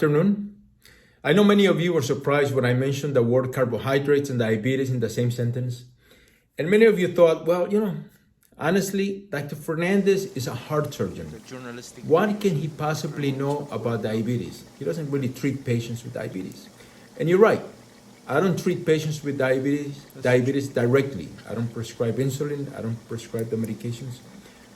afternoon. I know many of you were surprised when I mentioned the word carbohydrates and diabetes in the same sentence. And many of you thought, well, honestly, Dr. Fernandez is a heart surgeon. What can he possibly know about diabetes? He doesn't really treat patients with diabetes. And you're right. I don't treat patients with diabetes directly. I don't prescribe insulin. I don't prescribe the medications.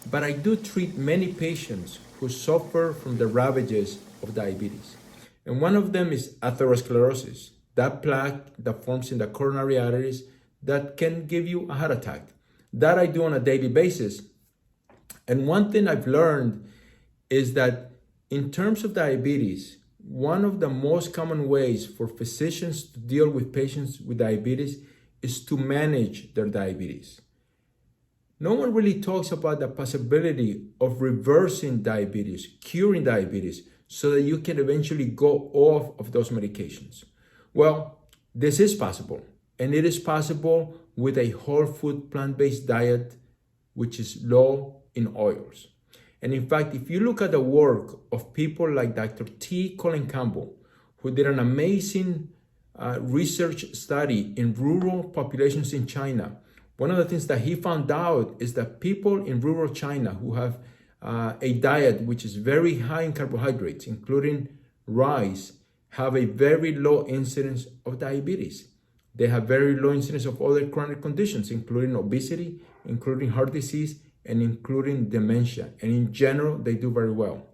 But I do treat many patients who suffer from the ravages of diabetes. And one of them is atherosclerosis, that plaque that forms in the coronary arteries that can give you a heart attack. That I do on a daily basis. And one thing I've learned is that in terms of diabetes, one of the most common ways for physicians to deal with patients with diabetes is to manage their diabetes. No one really talks about the possibility of reversing diabetes, curing diabetes, so that you can eventually go off of those medications. Well, this is possible, and it is possible with a whole food plant-based diet, which is low in oils. And in fact, if you look at the work of people like Dr. Collin Campbell, who did an amazing research study in rural populations in China, one of the things that he found out is that people in rural China who have a diet which is very high in carbohydrates, including rice, have a very low incidence of diabetes. They have very low incidence of other chronic conditions, including obesity, including heart disease, and including dementia. And in general, they do very well.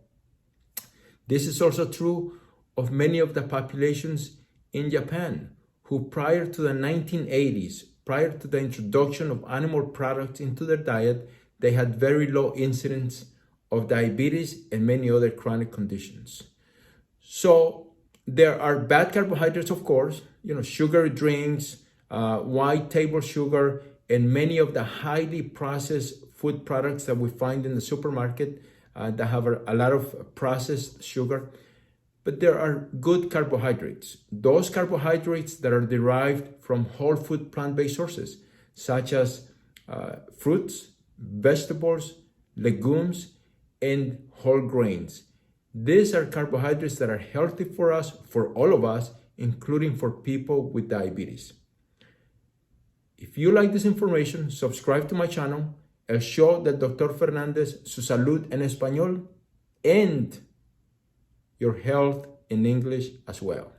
This is also true of many of the populations in Japan, who prior to the 1980s, prior to the introduction of animal products into their diet, they had very low incidence of diabetes and many other chronic conditions. So there are bad carbohydrates, of course, sugary drinks, white table sugar, and many of the highly processed food products that we find in the supermarket that have a lot of processed sugar. But there are good carbohydrates. Those carbohydrates that are derived from whole food plant-based sources, such as fruits, vegetables, legumes, and whole grains. These are carbohydrates that are healthy for us, for all of us, including for people with diabetes. If you like this information, subscribe to my channel. El show de Dr. Fernandez, Su Salud en Español, and your health in English as well.